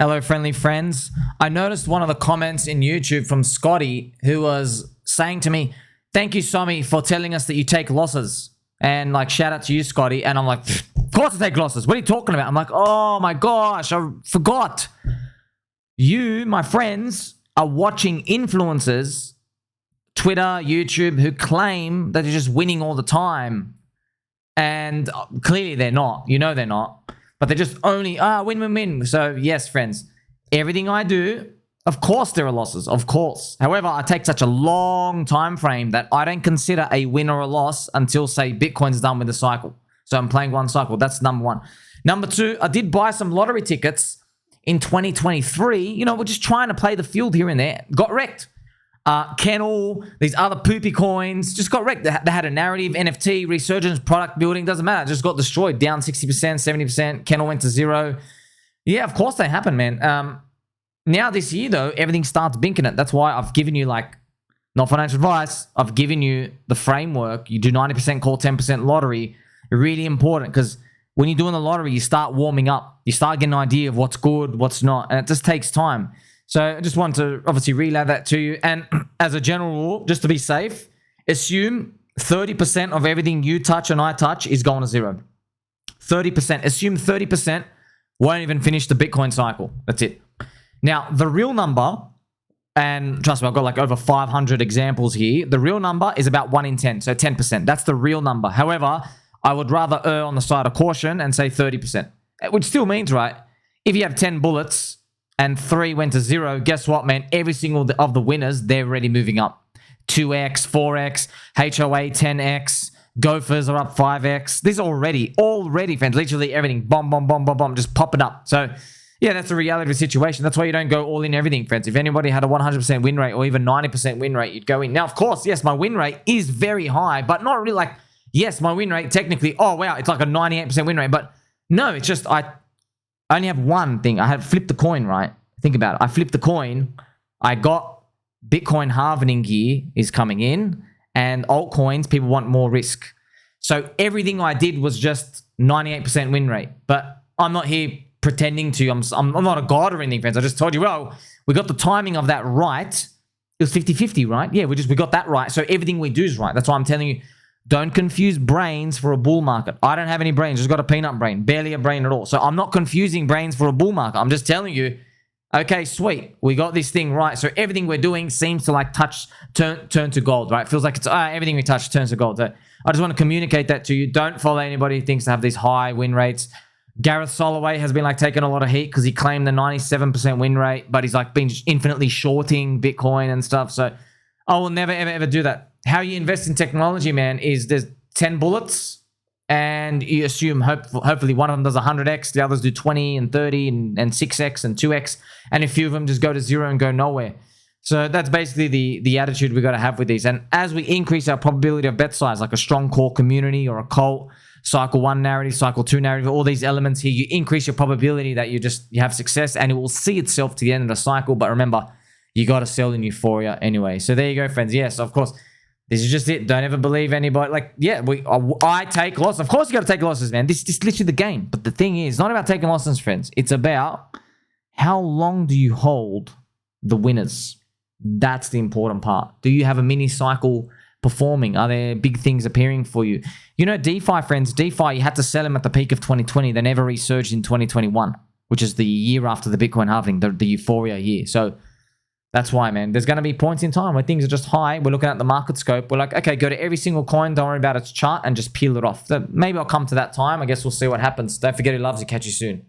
Hello, friendly friends. I noticed one of the comments in YouTube from Scotty who was saying to me, "Thank you, Somi, for telling us that you take losses." And like, shout out to you, Scotty. And I'm like, of course I take losses. What are you talking about? I'm like, oh my gosh, I forgot. You, my friends, are watching influencers, Twitter, YouTube, who claim that they're just winning all the time. And clearly they're not. You know they're not. But they're just only, win, win, win. So yes, friends, everything I do, of course there are losses, of course. However, I take such a long time frame that I don't consider a win or a loss until, say, Bitcoin's done with the cycle. So I'm playing one cycle. That's number one. Number two, I did buy some lottery tickets in 2023. You know, we're just trying to play the field here and there. Got wrecked. Kennel, these other poopy coins, just got wrecked. They had a narrative, NFT, resurgence, product building, doesn't matter. It just got destroyed, down 60%, 70%. Kennel went to zero. Yeah, of course they happen, man. Now this year, though, everything starts binking it. That's why I've given you, like, not financial advice, I've given you the framework. You do 90% call, 10% lottery. Really important, because when you're doing the lottery, you start warming up. You start getting an idea of what's good, what's not, and it just takes time. So I just want to obviously relay that to you. And as a general rule, just to be safe, assume 30% of everything you touch and I touch is going to zero. 30%. Assume 30% won't even finish the Bitcoin cycle. That's it. Now, the real number, and trust me, I've got like over 500 examples here. The real number is about 1 in 10, so 10%. That's the real number. However, I would rather err on the side of caution and say 30%. Which still means, right, if you have 10 bullets, and 3 went to zero, guess what, man? Every single of the winners, they're already moving up. 2x, 4x, HOA 10x, Gophers are up 5x. This is already, friends, literally everything. Bomb, bomb, bomb, bomb, bomb, just popping up. So, yeah, that's the reality of the situation. That's why you don't go all in everything, friends. If anybody had a 100% win rate or even 90% win rate, you'd go in. Now, of course, yes, my win rate is very high, but not really like, yes, my win rate technically, oh, wow, it's like a 98% win rate. But no, it's just I only have one thing. I had flipped the coin, right? Think about it. I flipped the coin. I got Bitcoin halvening gear is coming in, and altcoins, people want more risk. So everything I did was just 98% win rate. But I'm not here pretending to. I'm not a god or anything, friends. I just told you, well, we got the timing of that right. It was 50-50, right? Yeah, we got that right. So everything we do is right. That's why I'm telling you, don't confuse brains for a bull market. I don't have any brains. Just got a peanut brain. Barely a brain at all. So I'm not confusing brains for a bull market. I'm just telling you, okay, sweet. We got this thing right. So everything we're doing seems to like turn to gold, right? It feels like it's everything we touch turns to gold. So I just want to communicate that to you. Don't follow anybody who thinks they have these high win rates. Gareth Soloway has been like taking a lot of heat because he claimed the 97% win rate, but he's like been infinitely shorting Bitcoin and stuff. So I will never, ever, ever do that. How you invest in technology, man, is there's 10 bullets and you assume hopefully one of them does 100x, the others do 20 and 30 and 6x and 2x, and a few of them just go to zero and go nowhere. So that's basically the attitude we got to have with these. And as we increase our probability of bet size, like a strong core community or a cult, cycle 1 narrative, cycle 2 narrative, all these elements here, you increase your probability that you have success, and it will see itself to the end of the cycle. But remember, you got to sell in euphoria anyway. So there you go, friends. Yes, of course. This is just it. Don't ever believe anybody. Like, yeah, I take losses. Of course you got to take losses, man. This is literally the game. But the thing is, it's not about taking losses, friends. It's about how long do you hold the winners. That's the important part. Do you have a mini cycle performing? Are there big things appearing for you? You know, DeFi, friends, DeFi, you had to sell them at the peak of 2020. They never resurged in 2021, which is the year after the Bitcoin halving, the euphoria year. So that's why, man. There's going to be points in time where things are just high. We're looking at the market scope. We're like, okay, go to every single coin. Don't worry about its chart and just peel it off. So maybe I'll come to that time. I guess we'll see what happens. Don't forget who loves you. Catch you soon.